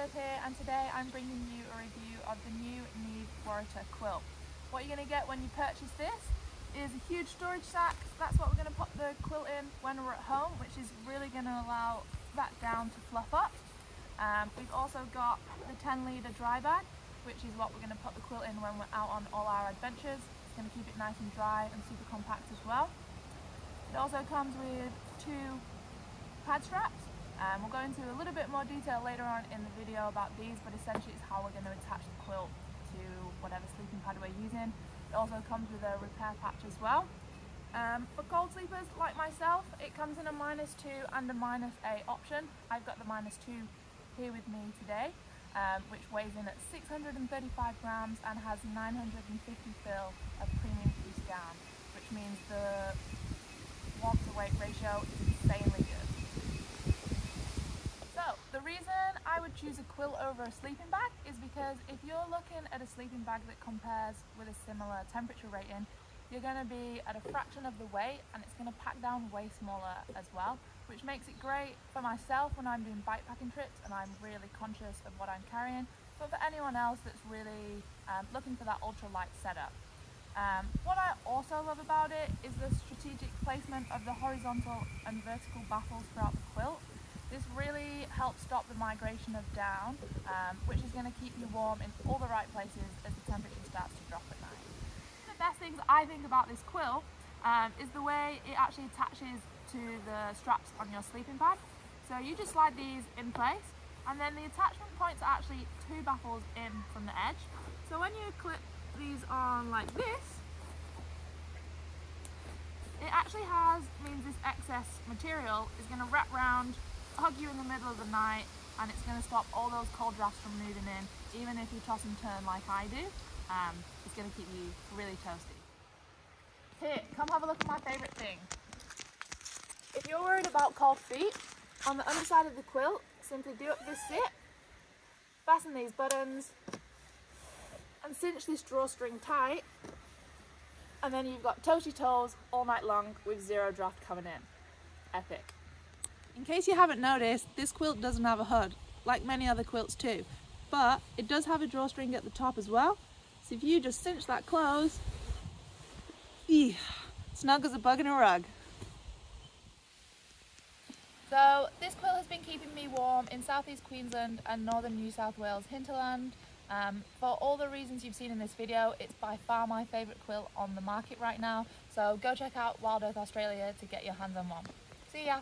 Harriet here, and today I'm bringing you a review of the new Neve Waratah quilt. What you're going to get when you purchase this is a huge storage sack. That's what we're going to put the quilt in when we're at home, which is really going to allow that down to fluff up. We've also got the 10-litre dry bag, which is what we're going to put the quilt in when we're out on all our adventures. It's going to keep it nice and dry and super compact as well. It also comes with 2 pad straps. We'll go into a little bit more detail later on in the video about these, but essentially it's how we're going to attach the quilt to whatever sleeping pad we're using. It also comes with a repair patch as well. For cold sleepers like myself, it comes in a -2 and a -A option. I've got the -2 here with me today, which weighs in at 635 grams and has 950 fill of premium Goose down, which means the warmth to weight ratio is insanely good. So the reason I would choose a quilt over a sleeping bag is because if you're looking at a sleeping bag that compares with a similar temperature rating, you're going to be at a fraction of the weight and it's going to pack down way smaller as well, which makes it great for myself when I'm doing bikepacking trips and I'm really conscious of what I'm carrying, but for anyone else that's really looking for that ultralight setup. What I also love about it is the strategic placement of the horizontal and vertical baffles throughout the quilt. This really helps stop the migration of down, which is going to keep you warm in all the right places as the temperature starts to drop at night. One of the best things I think about this quilt is the way it actually attaches to the straps on your sleeping pad. So you just slide these in place, and then the attachment points are actually 2 baffles in from the edge. So when you clip these on like this, it actually means this excess material is going to wrap round, hug you in the middle of the night, and it's going to stop all those cold drafts from moving in. Even if you toss and turn like I do, it's going to keep you really toasty. Here, come have a look at my favourite thing. If you're worried about cold feet, on the underside of the quilt, simply do up this zip, fasten these buttons, and cinch this drawstring tight, and then you've got toasty toes all night long with 0 draft coming in. Epic. In case you haven't noticed, this quilt doesn't have a hood, like many other quilts too, but it does have a drawstring at the top as well, so if you just cinch that close, snug as a bug in a rug. So this quilt has been keeping me warm in southeast Queensland and northern New South Wales hinterland. For all the reasons you've seen in this video, it's by far my favourite quilt on the market right now, so go check out Wild Earth Australia to get your hands on one. See ya!